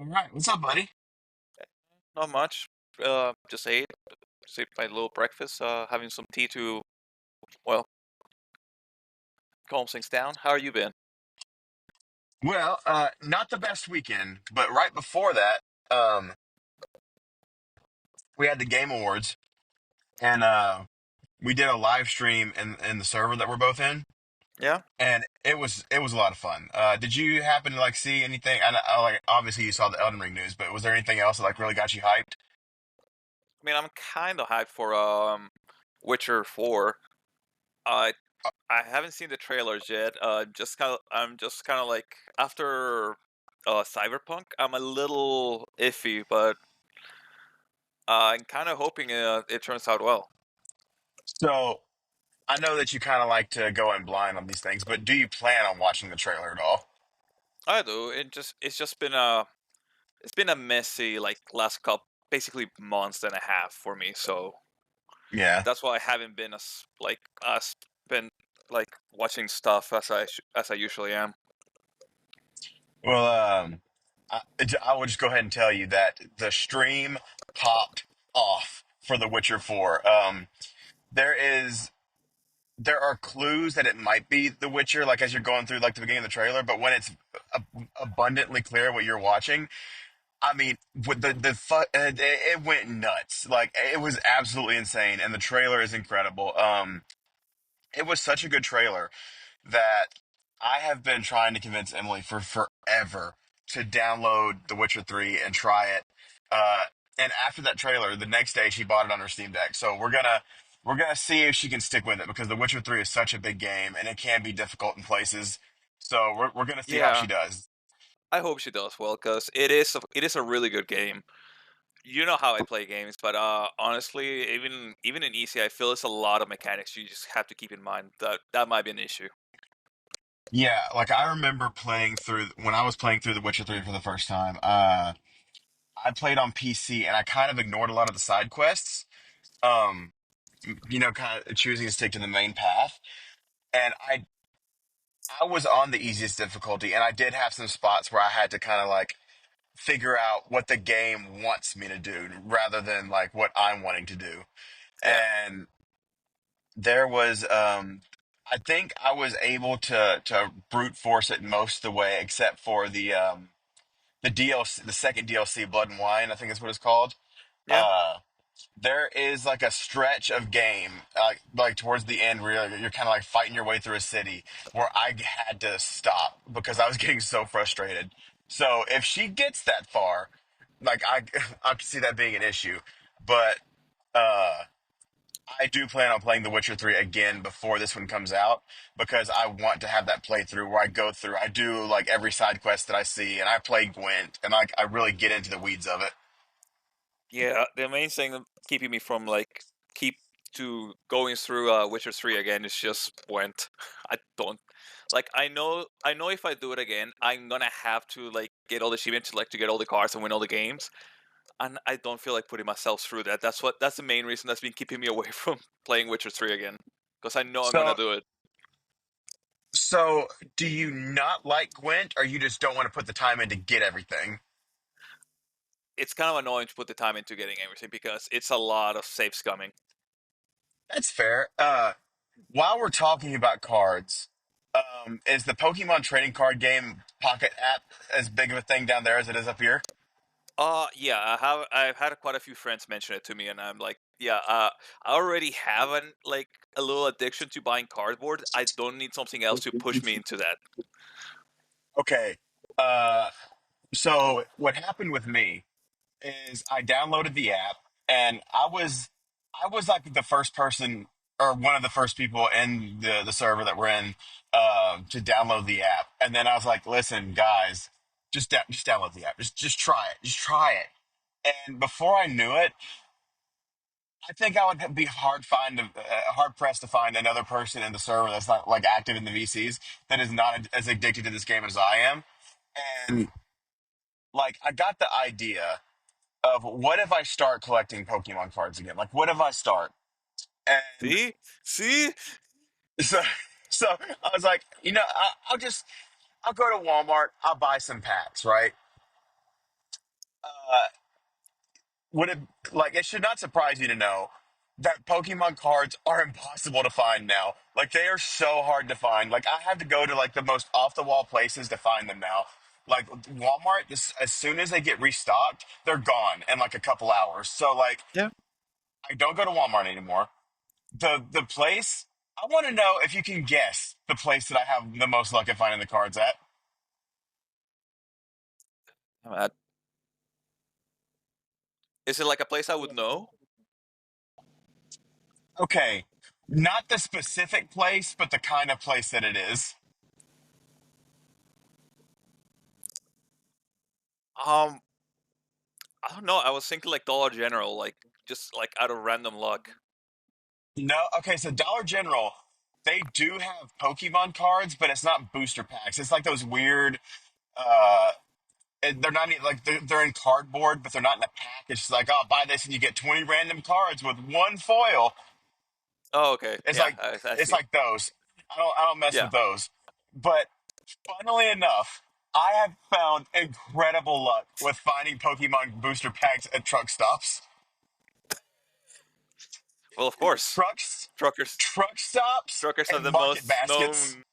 All right, what's up, buddy? Not much. Just ate my little breakfast. Having some tea to well calm things down. How are you been? Well, not the best weekend, but right before that, um, we had the Game Awards, and we did a live stream in the server that we're both in, Yeah. and it was a lot of fun. Did you happen to like see anything? I like obviously you saw the Elden Ring news, but was there anything else that like really got you hyped? I mean, I'm kind of hyped for Witcher 4. I I haven't seen the trailers yet. I'm just kind of like after Cyberpunk. I'm a little iffy, but I'm kind of hoping it turns out well. So I know that you kind of like to go in blind on these things, but do you plan on watching the trailer at all? I do. It's just been a messy like last couple basically months and a half for me. So Yeah. that's why I haven't been been like watching stuff as I usually am. Well, I will just go ahead and tell you that the stream popped off for The Witcher 4. There is there are clues that it might be The Witcher, like as you're going through like the beginning of the trailer, but when it's abundantly clear what you're watching, I mean, with it went nuts. Like it was absolutely insane, and the trailer is incredible. It was such a good trailer that I have been trying to convince Emily for forever to download The Witcher 3 and try it. Uh, and after that trailer, the next day she bought it on her Steam Deck. So we're gonna see if she can stick with it because The Witcher 3 is such a big game and it can be difficult in places. So we're gonna see how she Yeah, does. I hope she does well because it is a really good game. You know how I play games, but honestly, even in easy, I feel it's a lot of mechanics you just have to keep in mind. That might be an issue. Yeah, like I remember playing through when I was playing through The Witcher 3 for the first time. I played on PC and I kind of ignored a lot of the side quests. Um, kind of choosing to stick to the main path. And I was on the easiest difficulty, and I did have some spots where I had to kind of like figure out what the game wants me to do rather than like what I'm wanting to do. Yeah, And there was I think I was able to brute force it most of the way except for the DLC, the second DLC, Blood and Wine, I think is what it's called. yeah, Uh there is like a stretch of game, like towards the end, where you're kind of like fighting your way through a city, where I had to stop because I was getting so frustrated. So if she gets that far, like I can see that being an issue, but uh, I do plan on playing The Witcher 3 again before this one comes out because I want to have that playthrough where I go through. I do like every side quest that I see, and I play Gwent, and like I really get into the weeds of it. yeah. The main thing keeping me from keep to going through Witcher 3 again is just Gwent. I don't I know if I do it again, I'm gonna have to get all the achievements to get all the cards and win all the games. And I don't feel like putting myself through that. That's the main reason that's been keeping me away from playing Witcher 3 again. Because I know I'm gonna So do it. So, do you not like Gwent, or you just don't want to put the time in to get everything? It's kind of annoying to put the time into getting everything because it's a lot of save scumming. That's fair. While we're talking about cards, is the Pokemon trading card game Pocket app as big of a thing down there as it is up here? Yeah, I've had quite a few friends mention it to me, and I'm like, yeah, I already have a little addiction to buying cardboard. I don't need something else to push me into that. Okay. Uh, so what happened with me is I downloaded the app, and I was like the first person or one of the first people in the server that we're in to download the app. And then I was like, "Listen, guys, just download the app. Just try it. Just try it." And before I knew it, I think I would be hard pressed to find another person in the server that's not like active in the VCs that is not as addicted to this game as I am. And like, I got the idea of what if I start collecting Pokemon cards again? Like, what if I start? And See, see, so, so I was like, I'll go to Walmart, I'll buy some packs, right? Uh, would it like it should not surprise you to know that Pokemon cards are impossible to find now. Like they are so hard to find. Like I have to go to like the most off the wall places to find them now. Like Walmart, as soon as they get restocked, they're gone in like a couple hours. So like Yeah. I don't go to Walmart anymore. The place I want to know if you can guess the place that I have the most luck at finding the cards at. Uh, is it like a place I would know? Okay, not the specific place, but the kind of place that it is. Um, I don't know. I was thinking like Dollar General, like just like out of random luck. No, okay, so Dollar General, they do have Pokemon cards, but it's not booster packs. It's like those weird, uh, they're not like they're in cardboard, but they're not in a pack. It's just like, oh, buy this and you get 20 random cards with one foil. Oh, okay. It's Yeah, like I it's see. like those. I don't mess Yeah. with those. But funnily enough, I have found incredible luck with finding Pokemon booster packs at truck stops. Well, of course, Trucks, truckers truck stops, truckers are and the market most baskets. known.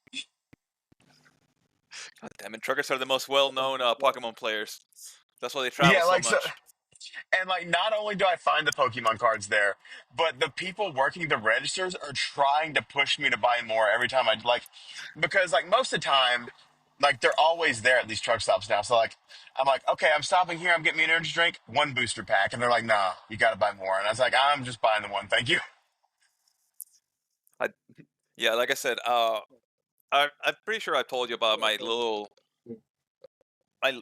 God damn it, truckers are the most well-known Pokemon players. That's why they travel Yeah, so like so. much. And like, not only do I find the Pokemon cards there, but the people working the registers are trying to push me to buy more every time I like, because like most of the time, like they're always there at these truck stops now. So like, I'm like, okay, I'm stopping here. I'm getting me an energy drink, one booster pack, and they're like, nah, you got to buy more. And I was like, I'm just buying the one, thank you. I, yeah, like I said, I'm pretty sure I told you about my little. I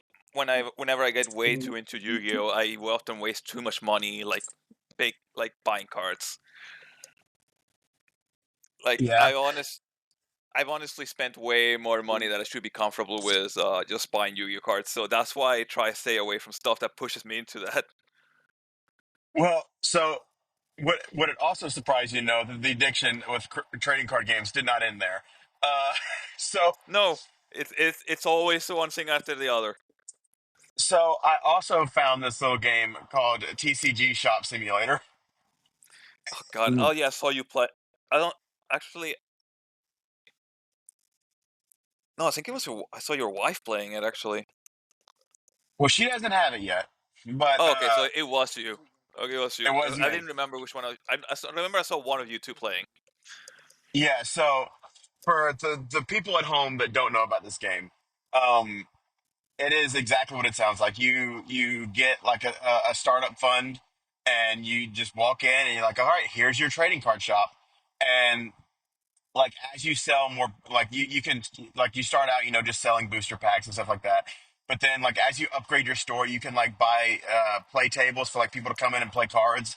whenever I get way too into Yu-Gi-Oh, I will often waste too much money, like big, like buying cards. Like Yeah. I've honestly spent way more money that I should be comfortable with just buying Yu-Gi-Oh cards. So that's why I try to stay away from stuff that pushes me into that. Well, so what it also surprised you to know that the addiction with trading card games did not end there. Uh, so No, it's always the one thing after the other. So I also found this little game called TCG Shop Simulator. Oh God. Oh yeah, I saw you play. I don't actually. No, I think it was I saw your wife playing it actually. Well, she doesn't have it yet, but Oh, okay, so it was you. Okay, it was it you. 'Cause was I me. didn't remember which one. Remember I saw one of you two playing. Yeah. So for the people at home that don't know about this game, um, it is exactly what it sounds like. You get like a startup fund, and you just walk in and you're like, all right, here's your trading card shop, and like as you sell more, like you can like you start out just selling booster packs and stuff like that, but then like as you upgrade your store you can like buy play tables for like people to come in and play cards.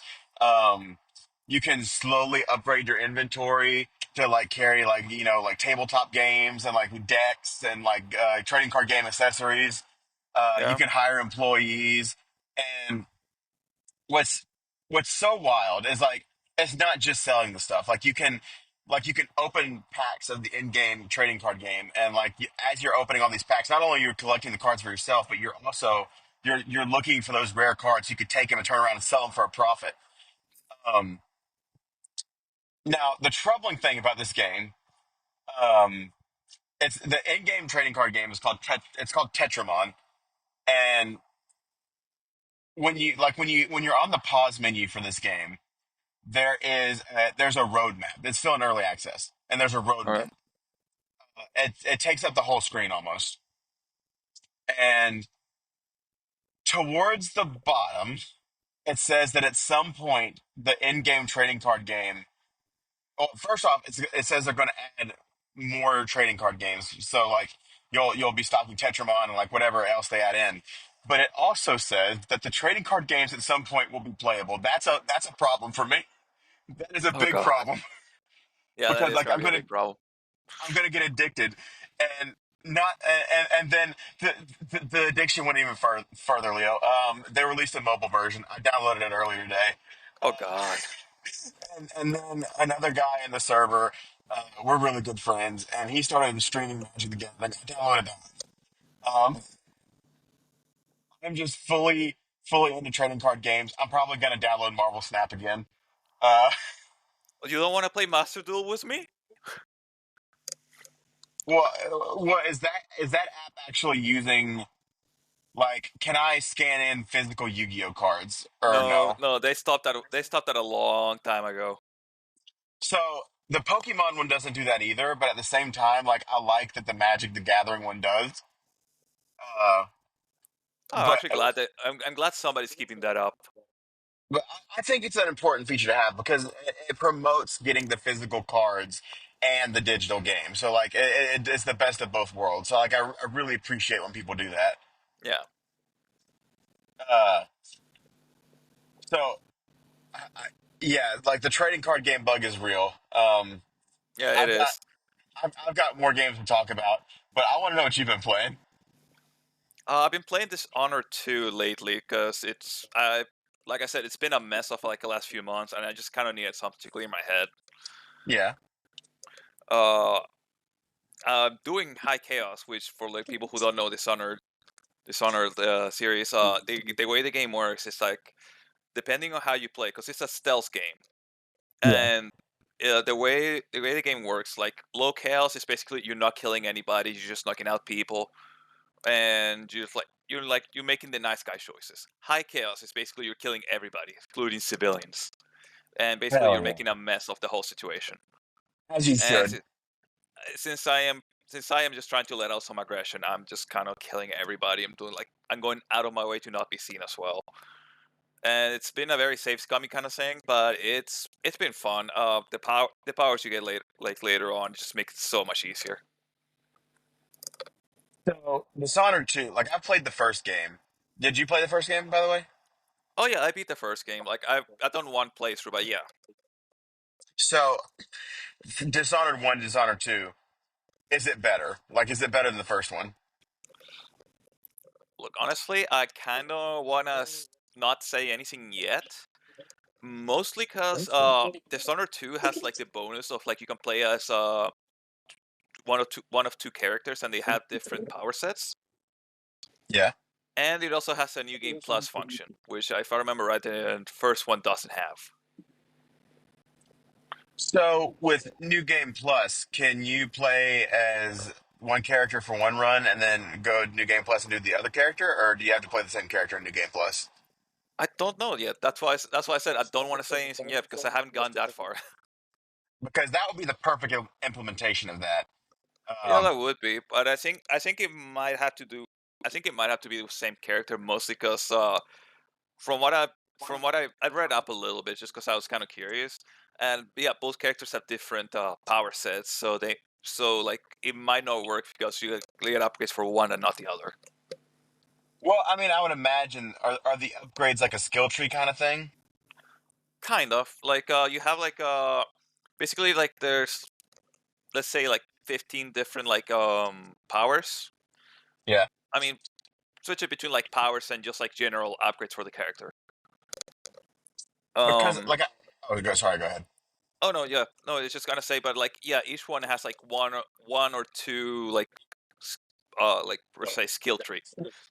You can slowly upgrade your inventory to like carry like like tabletop games and like decks and like trading card game accessories. You Yeah. can hire employees, and what's what's so wild is like it's not just selling the stuff. Like you can open packs of the in-game trading card game, and like as you're opening all these packs, not only you're collecting the cards for yourself, but you're also you're looking for those rare cards. You could take them and turn around and sell them for a profit. Um, Now the troubling thing about this game, um, it's the in-game trading card game is called it's called Tetramon, and when you're on the pause menu for this game, there's a roadmap. It's still in early access, and there's a All right. roadmap. It takes up the whole screen almost. And towards the bottom, it says that at some point the in-game trading card game. Well, first off, it says they're going to add more trading card games. So like you'll be stocking Tetramon and like whatever else they add in. But it also says that the trading card games at some point will be playable. That's a problem for me. That is a Oh big God. problem Yeah, that because is like gonna be a big problem. I'm gonna get addicted, and not and then the addiction went even further, Leo. They released a mobile version. I downloaded it earlier today, Oh God. and then another guy in the server. We're really good friends, and he started streaming Magic the Gathering. I downloaded that. I'm just fully into trading card games. I'm probably gonna download Marvel Snap again. Uh, You don't want to play Master Duel with me? what what is that app actually using? Like, can I scan in physical Yu-Gi-Oh cards or No, no? no, they stopped that. They stopped that a long time ago. So the Pokemon one doesn't do that either, but at the same time, like I like that the Magic the Gathering one does. Uh, Oh, I'm but actually glad that I'm glad somebody's keeping that up. but I think it's an important feature to have because it promotes getting the physical cards and the digital game. So like it's the best of both worlds. So like I really appreciate when people do that. Yeah, Uh, so I, yeah, like the trading card game bug is real. yeah, it I've got is. I've got more games to talk about, but I want to know what you've been playing. I've been playing Dishonored 2 lately because like I said, it's been a mess of like the last few months, and I just kind of needed something to clear my head. Yeah, Uh, doing High Chaos, which for like people who don't know Dishonored series, the way the game works is like depending on how you play, because it's a stealth game, yeah. and the way the game works, like low chaos is basically you're not killing anybody, you're just knocking out people, and you're making the nice guy choices. High chaos is basically you're killing everybody, including civilians, and basically you're Hell yeah. making a mess of the whole situation. As you And should. since I am just trying to let out some aggression, I'm just kind of killing everybody. I'm going out of my way to not be seen as well. And it's been a very safe scummy kind of thing, but it's been fun. The powers you get later on just make it so much easier. So Dishonored 2, like I played the first game. Did you play the first game, by the way? Oh yeah, I beat the first game. Like I've done one playthrough, but yeah. So Dishonored 1, Dishonored 2, is it better? Like, is it better than the first one? Look, honestly, I kind of wanna not say anything yet. Mostly because Dishonored 2 has like the bonus of like you can play as one of two characters, and they have different power sets. Yeah. And it also has a new game plus function, which if I remember right, the first one doesn't have. So with New Game Plus, can you play as one character for one run and then go to New Game Plus and do the other character, or do you have to play the same character in New Game Plus? I don't know yet. That's why I said I don't want to say anything yet because I haven't gone that far. Because that would be the perfect implementation of that. Yeah, Um, that would be, but I think it might have to do. I think it might have to be the same character mostly because from what I read up a little bit just because I was kind of curious, and yeah, both characters have different power sets, so like it might not work because you get upgrades for one and not the other. well, I mean, I would imagine are the upgrades like a skill tree kind of thing? Kind of like you have like basically like there's, let's say, like 15 different like powers. Yeah. I mean, switch it between like powers and just like general upgrades for the character. Because Um like, sorry, go ahead. oh no, yeah, no, it's just gonna say, but like yeah, each one has like one or two like like per se skill tree.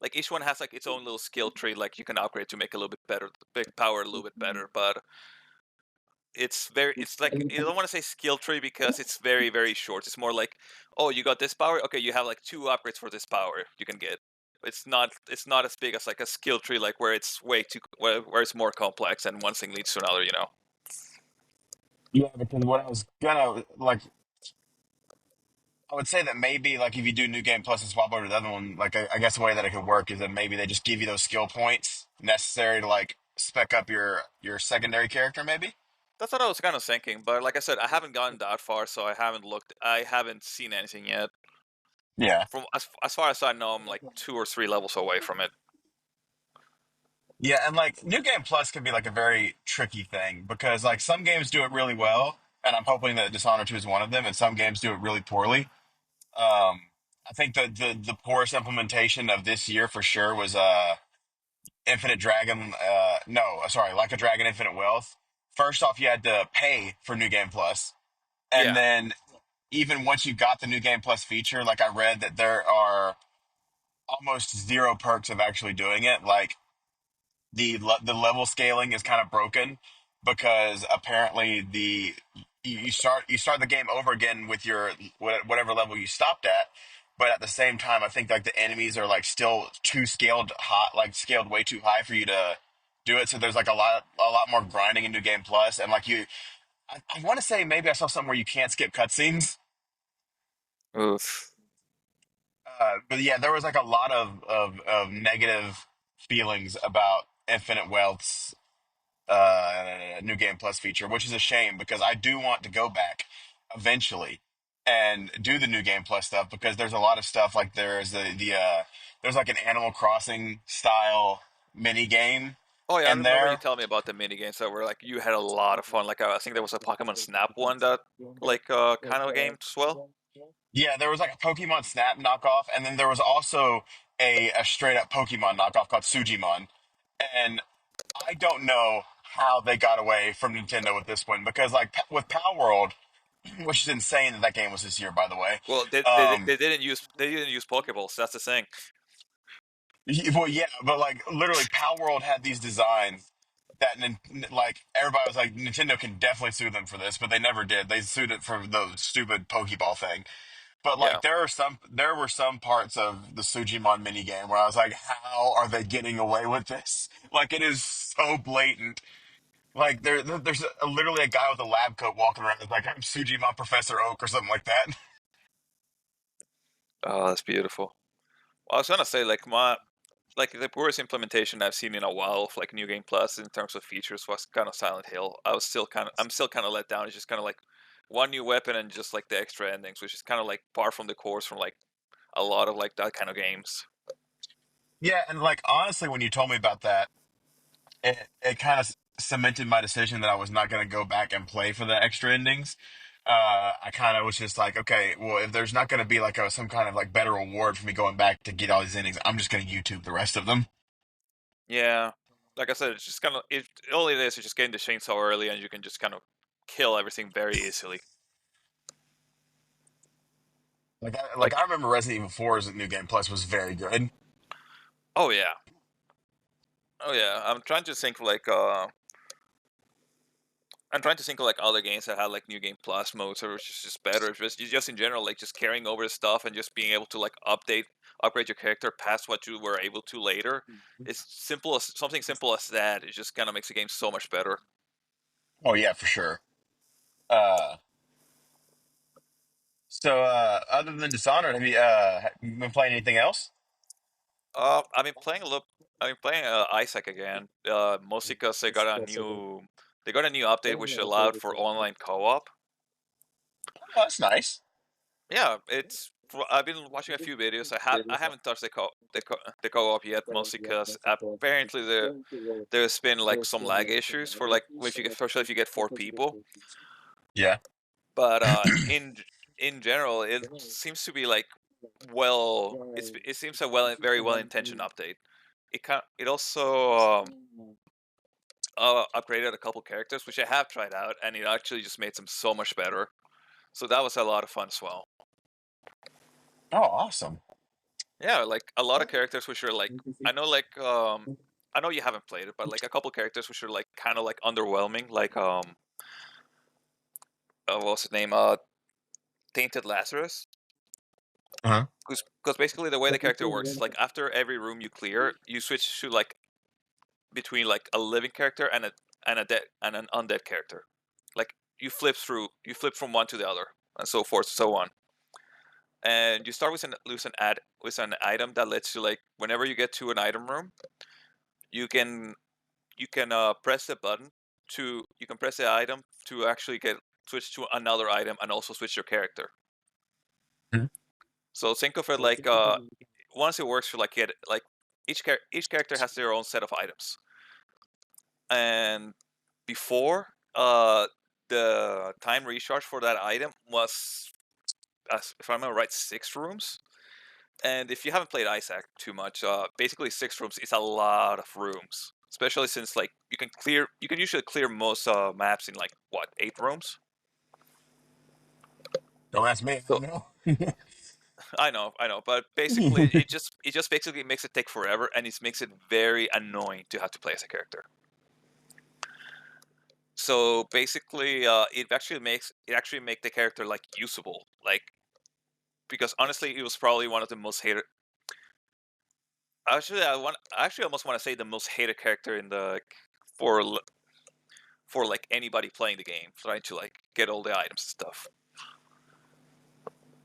Like each one has like its own little skill tree. Like you can upgrade to make a little bit better, big power a little bit better. But it's like you don't want to say skill tree because it's very very short. It's more like, oh, you got this power. Okay, you have like two upgrades for this power you can get. It's not as big as like a skill tree, like where it's way too where it's more complex and one thing leads to another. Yeah, because what I was gonna like, I would say that maybe like if you do New Game Plus and swap over to the other one, like I guess the way that it could work is that maybe they just give you those skill points necessary to like spec up your secondary character, maybe. That's what I was kind of thinking, but like I said, I haven't gotten that far, so I haven't looked. I haven't seen anything yet. Yeah. From as far as I know, I'm like 2 or 3 levels away from it. Yeah, and like New Game Plus can be like a very tricky thing because like some games do it really well, and I'm hoping that Dishonored 2 is one of them, and some games do it really poorly. I think the poorest implementation of this year for sure was Infinite Dragon. No, sorry, Like a Dragon, Infinite Wealth. First off, you had to pay for New Game Plus, and Yeah, then even once you got the New Game Plus feature, like I read that there are almost zero perks of actually doing it. Like the level scaling is kind of broken because apparently you start the game over again with your whatever level you stopped at, but at the same time I think like the enemies are like still too scaled hot, like scaled way too high for you to do it. So there's like a lot more grinding in New Game Plus, and like I want to say maybe I saw something where you can't skip cutscenes. Oof. But yeah, there was like a lot of negative feelings about Infinite Wealth's New Game Plus feature, which is a shame because I do want to go back eventually and do the New Game Plus stuff because there's a lot of stuff like there's like an Animal Crossing style mini game Oh yeah, I in remember you there. telling me about the mini games that were like you had a lot of fun. Like I think there was a Pokemon Snap one that like kind of a game as well. Yeah, there was like a Pokemon Snap knockoff, and then there was also a straight up Pokemon knockoff called Sujimon. And I don't know how they got away from Nintendo with this one because like with Pal World, which is insane that that game was this year, by the way. Well, Um, they didn't use Pokeballs. That's the thing. well, yeah, but like literally, Pal World had these designs that like everybody was like, Nintendo can definitely sue them for this, but they never did. They sued it for the stupid Pokeball thing. But Yeah. like there were some parts of the Sujimon minigame where I was like, how are they getting away with this? Like it is so blatant. Like there's literally a guy with a lab coat walking around that's like, I'm Sujimon Professor Oak or something like that. Oh, that's beautiful. Well, I was gonna say like the worst implementation I've seen in a while of like New Game Plus in terms of features was kind of Silent Hill. I'm still kind of let down. It's just kind of like one new weapon and just like the extra endings, which is kind of like par from the course from like a lot of like that kind of games. Yeah, and like honestly, when you told me about that, it kind of cemented my decision that I was not going to go back and play for the extra endings. I kind of was just like, okay, well, if there's not going to be like some kind of like better reward for me going back to get all these endings, I'm just going to YouTube the rest of them. Yeah, like I said, it's just kind of all it is just getting the chainsaw early and you can just kind of kill everything very easily. Like Like, I remember Resident Evil 4's New Game Plus was very good. oh yeah, oh yeah. I'm trying to think of like other games that had like new game plus modes or just better. Just in general, like just carrying over stuff and just being able to like upgrade your character past what you were able to later. It's simple as something simple as that. It just kind of makes the game so much better. Oh yeah, for sure. Uh, other than Dishonored, have you been playing anything else? I've been playing a little. I've been playing Isaac again. Mostly because they got a new update which allowed for online co-op. Oh, that's nice. Yeah, I've been watching a few videos. I haven't touched the co-op yet, mostly because apparently there's been like some lag issues for like especially if you get four people. Yeah. But in general, it seems to be like it seems a very well intentioned update. It also upgraded a couple characters which I have tried out, and it actually just made them so much better. So that was a lot of fun as well. Oh, awesome. Yeah, like a lot of characters which are like I know like I know you haven't played it, but like a couple characters which are like kind of like underwhelming, like what's his name? Tainted Lazarus. Uh-huh. Because basically the way the character works is like after every room you clear, you switch to like between like a living character and a dead and an undead character. Like you flip from one to the other, and so forth, so on. And you start with with an item that lets you like whenever you get to an item room, you can press the button you can press the item to actually get switch to another item and also switch your character. Mhm. So think of it like once it works for like get like each character has their own set of items. And before the time recharge for that item was if I remember right 6 rooms. And if you haven't played Isaac too much, basically 6 rooms is a lot of rooms. Especially since like you can usually clear most maps in like what 8 rooms. Don't ask me. I So don't know. I know, but basically, it just basically makes it take forever, and it makes it very annoying to have to play as a character. So basically, it actually make the character like usable, like because honestly, it was probably one of the most hated. I actually almost want to say the most hated character in the like, for l- for like anybody playing the game, trying to like get all the items and stuff.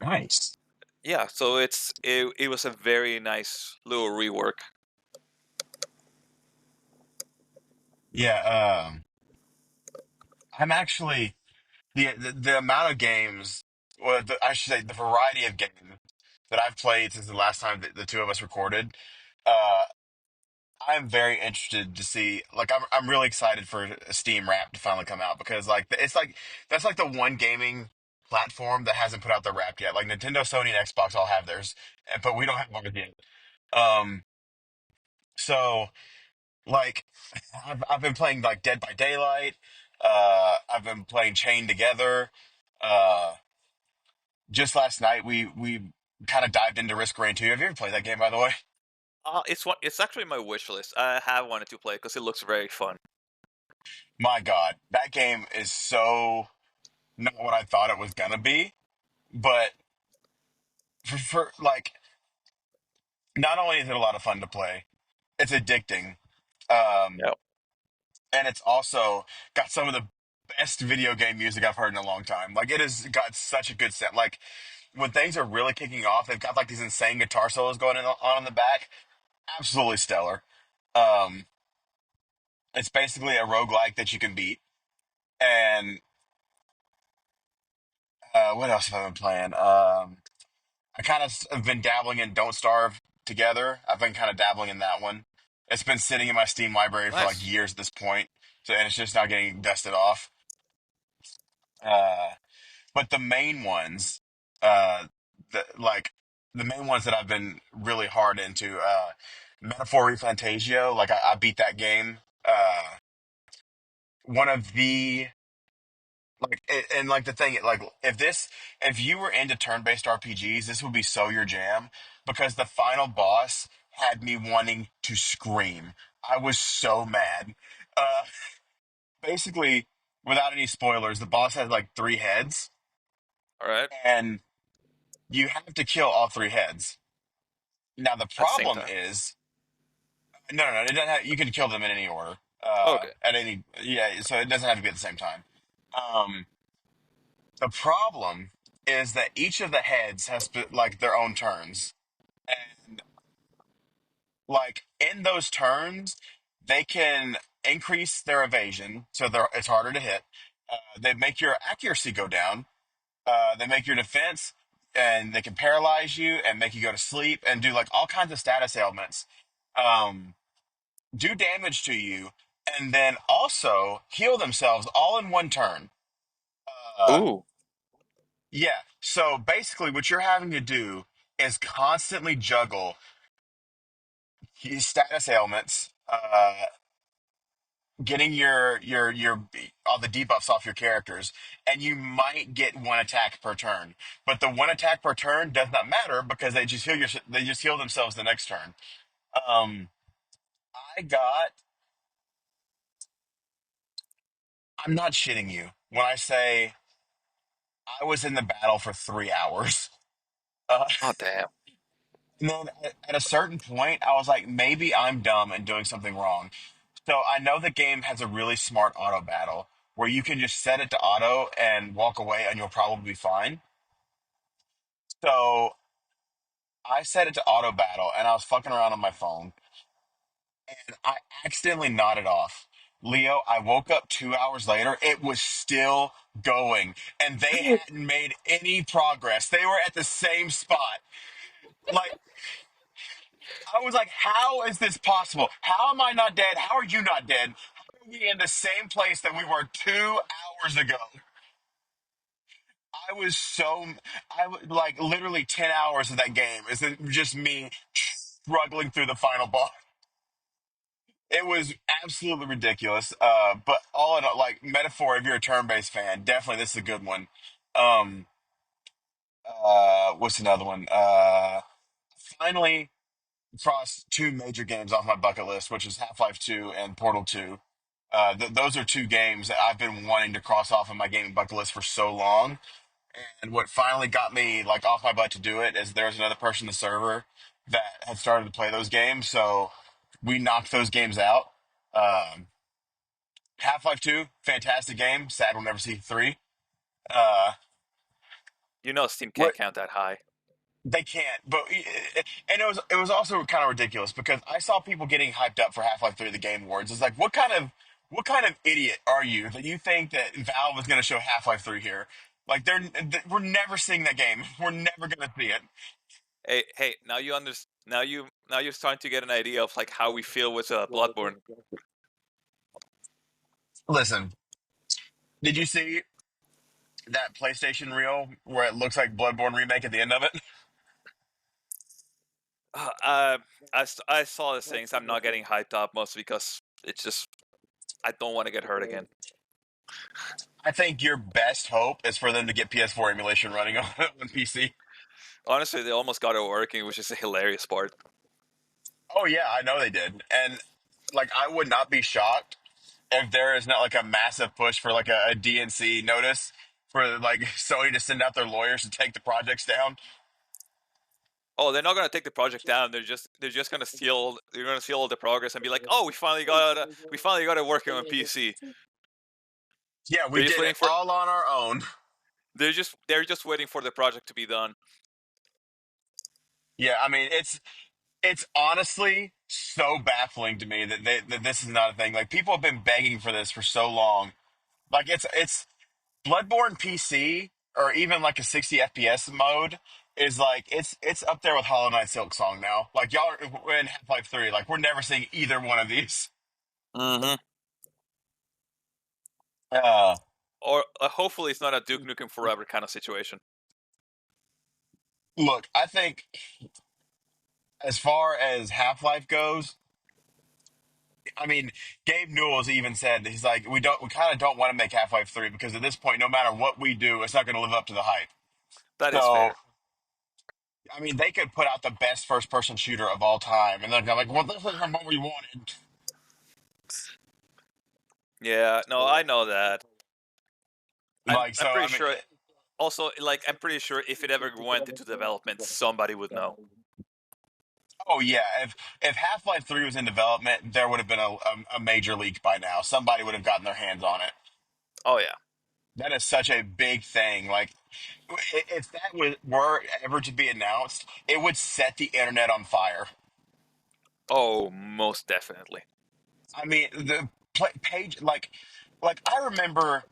Nice. Yeah, so it was a very nice little rework. Yeah, I'm actually the amount of games, well, I should say the variety of games that I've played since the last time that the two of us recorded. Uh, I'm very interested to see. Like, I'm really excited for a Steam Wrap to finally come out because it's like that's like the one gaming platform that hasn't put out the Wrap yet. Like Nintendo, Sony, and Xbox all have theirs, but we don't have ours yet. Um, so like I've been playing like Dead by Daylight. I've been playing Chained Together. Uh, just last night we kind of dived into Risk Rain 2. Have you ever played that game, by the way? It's actually my wish list. I have wanted to play because it looks very fun. My God, that game is so not what I thought it was gonna be. But for like, not only is it a lot of fun to play, it's addicting. Um, Yeah. and it's also got some of the best video game music I've heard in a long time. Like, it has got such a good set. Like, when things are really kicking off, they've got like these insane guitar solos going on in the back. Absolutely stellar. Um, it's basically a roguelike that you can beat. And what else have I been playing? I kind of have been dabbling in Don't Starve Together. I've been kind of dabbling in that one. It's been sitting in my Steam library for like Nice. years at this point, so and it's just now getting dusted off. Uh, but the main ones, uh, the main ones that I've been really hard into, Metaphor Refantasio. Like I beat that game. One of the and like the thing like if you were into turn-based RPGs, this would be so your jam because the final boss had me wanting to scream. I was so mad. Uh Basically, without any spoilers, the boss has like three heads All right. and you have to kill all three heads. Now the At the same problem time. is no, it doesn't have, you can kill them in any order. Okay. At any yeah, so it doesn't have to be at the same time. Um the problem is that each of the heads has like their own turns, and like in those turns, they can increase their evasion, so it's harder to hit. They make your accuracy go down. They make your defense, and they can paralyze you and make you go to sleep and do like all kinds of status ailments. Um, do damage to you, and then also heal themselves all in one turn. Uh, Ooh. yeah. So basically, what you're having to do is constantly juggle status ailments, getting your all the debuffs off your characters, and you might get one attack per turn. But the one attack per turn does not matter because they just heal themselves the next turn. Um, I got. I'm not shitting you when I say I was in the battle for 3 hours. Uh, Oh damn. and then at a certain point, I was like, maybe I'm dumb and doing something wrong. So I know the game has a really smart auto battle where you can just set it to auto and walk away and you'll probably be fine. So I set it to auto battle and I was fucking around on my phone and I accidentally nodded off. Leo, I woke up 2 hours later. It was still going and they hadn't made any progress. They were at the same spot. Like, I was like, how is this possible? How am I not dead? How are you not dead? How are we in the same place that we were 2 hours ago? I was so, like literally 10 hours of that game is just me struggling through the final boss. It was absolutely ridiculous. But all in all, like metaphor, if you're a turn-based fan, definitely this is a good one. Um, What's another one? Finally crossed two major games off my bucket list, which is Half Life 2 and Portal 2. Those are two games that I've been wanting to cross off of my gaming bucket list for so long. And what finally got me like off my butt to do it is there was another person in the server that had started to play those games, so we knocked those games out. Um, Half Life 2, fantastic game. Sad we'll never see three. Uh, You know, Steam can't what count that high. They can't, but and it was also kind of ridiculous because I saw people getting hyped up for Half Life 3 at the Game Awards. It's like what kind of idiot are you that you think that Valve is going to show Half Life 3 here? Like we're never seeing that game. We're never going to see it. Hey, now you understand. Now you're starting to get an idea of like how we feel with Bloodborne. Listen, did you see that PlayStation reel where it looks like Bloodborne remake at the end of it? Uh, I saw the things. I'm not getting hyped up mostly because it's just I don't want to get hurt again. I think your best hope is for them to get PS4 emulation running on PC. Honestly, they almost got it working, which is a hilarious part. Oh yeah, I know they did, and like I would not be shocked if there is not like a massive push for like a DNC notice for like Sony to send out their lawyers to take the projects down. Oh, they're not gonna take the project down. They're just gonna steal. They're gonna steal all the progress and be like, oh, we finally got it working on PC. Yeah, we They're just did waiting it for. all on our own. They're just waiting for the project to be done. Yeah, I mean it's honestly so baffling to me that this is not a thing. Like people have been begging for this for so long. Like it's Bloodborne PC or even like a 60 FPS mode is like it's up there with Hollow Knight Silk Song now. Like y'all are in Half Life 3. Like we're never seeing either one of these. Mm-hmm. Uh Or hopefully it's not a Duke Nukem Forever kind of situation. Look, I think as far as Half Life goes, I mean, Gabe Newell's even said he's like, we kind of don't want to make Half Life 3 because at this point, no matter what we do, it's not going to live up to the hype. That is So, fair. I mean, they could put out the best first person shooter of all time, and they're like, well, this isn't what we wanted. Yeah, no, I know that. I'm Like, I'm so, pretty I mean, sure. Also, like I'm pretty sure if it ever went into development, somebody would know. oh yeah, if Half Life 3 was in development, there would have been a major leak by now. Somebody would have gotten their hands on it. Oh yeah. That is such a big thing. Like, if that were ever to be announced, it would set the internet on fire. Oh, most definitely. I mean, the page, like I remember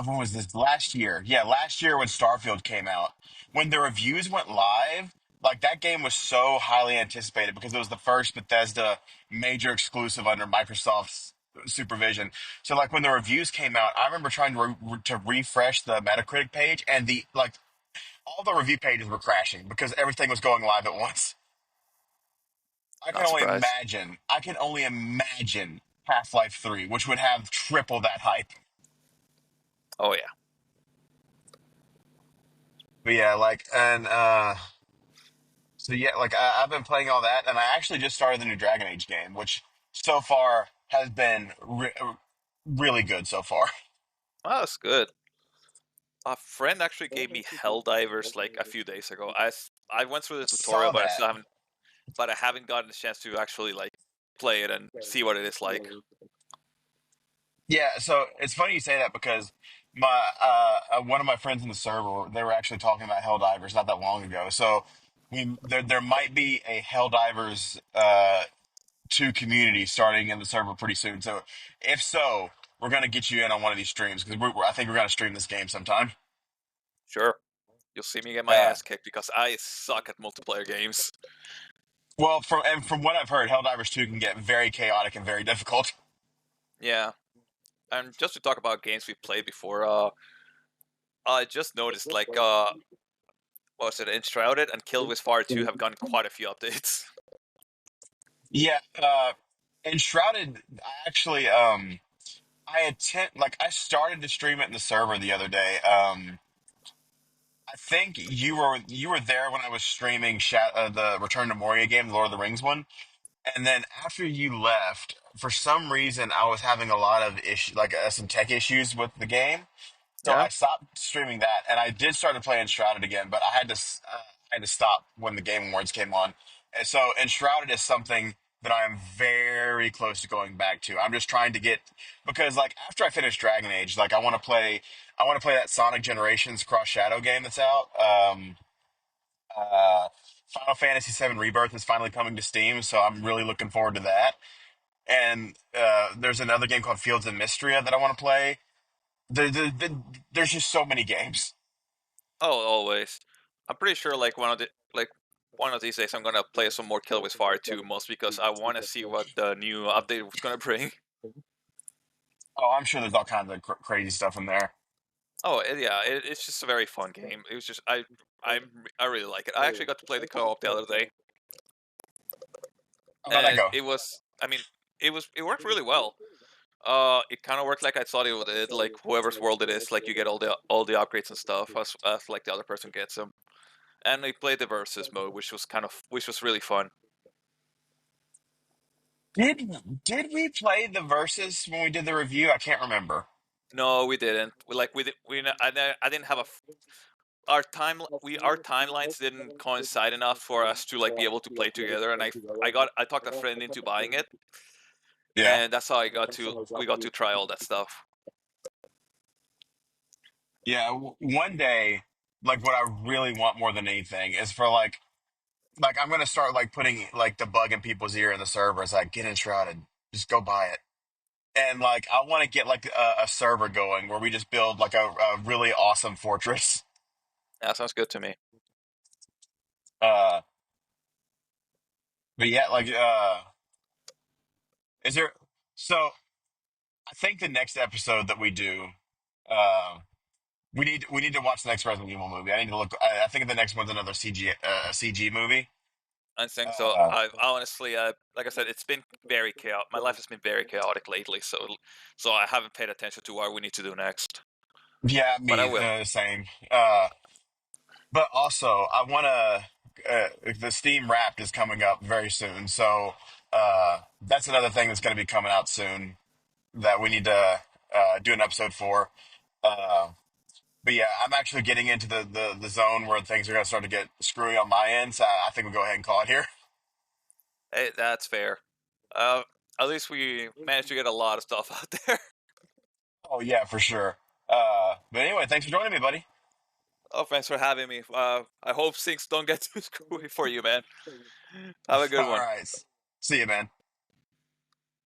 when was this last year? Yeah, last year when Starfield came out, when the reviews went live, like that game was so highly anticipated because it was the first Bethesda major exclusive under Microsoft's supervision. So, like when the reviews came out, I remember trying to refresh the Metacritic page, and the like all the review pages were crashing because everything was going live at once. I can Not only surprised. imagine. I can only imagine Half Life 3, which would have triple that hype. Oh yeah. But yeah, so yeah, like I've been playing all that, and I actually just started the new Dragon Age game, which so far has been really good so far. Oh, that's good. A friend actually gave me Helldivers like a few days ago. I went through the tutorial, Saw but that. I haven't gotten the chance to actually like play it and see what it is like. Yeah, so it's funny you say that because my one of my friends in the server, they were actually talking about Helldivers not that long ago. So there might be a Helldivers two community starting in the server pretty soon. So if so, we're gonna get you in on one of these streams because I think we're gonna stream this game sometime. Sure, you'll see me get my Uh, ass kicked because I suck at multiplayer games. well, from what I've heard, Helldivers two can get very chaotic and very difficult. Yeah, and just to talk about games we've played before, I just noticed like what was it, Enshrouded and Killed with Fire 2 have gotten quite a few updates. Yeah, and Shrouded, I started to stream it in the server the other day. I think you were there when I was streaming the Return to Moria game, the Lord of the Rings one. And then after you left, for some reason, I was having a lot of issue, like some tech issues with the game. So Yeah. I stopped streaming that, and I did start to play Enshrouded again, but I had to stop when the Game Awards came on. And so Enshrouded is something that I am very close to going back to. I'm just trying to get because like after I finish Dragon Age, like I want to play that Sonic Generations Cross Shadow game that's out. Uh, Final Fantasy VII Rebirth is finally coming to Steam, so I'm really looking forward to that. And there's another game called Fields of Mystria that I want to play. There's just so many games. Oh, always. I'm pretty sure like one of these days I'm gonna play some more Kill with Fire 2, most because I want to see what the new update was gonna bring. Oh, I'm sure there's all kinds of crazy stuff in there. Oh yeah, it's just a very fun game. It was just I I really like it. I actually got to play the co-op the other day, How about that and go? it worked really well. It kind of worked like I thought it would. Like whoever's world it is, like you get all the upgrades and stuff as like the other person gets them. And we played the versus mode, which was really fun. Did we play the verses when we did the review? I can't remember. No, we didn't. We did, we I didn't have our timelines didn't coincide enough for us to like be able to play together. And I talked a friend into buying it, Yeah. and that's how we got to try all that stuff. Yeah, one day, like what I really want more than anything is for like I'm gonna start like putting like the bug in people's ear in the server. It's like get enshrouded, just go buy it, and like I want to get like a server going where we just build like a really awesome fortress. That sounds good to me. Uh, but yeah, like is there? So I think the next episode that we do, uh, we need to watch the next Resident Evil movie. I need to look. I think the next one's another CG movie. I think so. Uh, I honestly, like I said, it's been very chaotic. My life has been very chaotic lately, so I haven't paid attention to what we need to do next. yeah, But I me will. same. But also, I want to. The Steam Wrapped is coming up very soon, so that's another thing that's going to be coming out soon that we need to do an episode for. Uh, but yeah, I'm actually getting into the zone where things are going to start to get screwy on my end, so I think we'll go ahead and call it here. Hey, that's fair. Uh, at least we managed to get a lot of stuff out there. Oh yeah, for sure. But anyway, thanks for joining me, buddy. Oh, thanks for having me. I hope things don't get too screwy for you, man. Have a good All one. right, see you, man.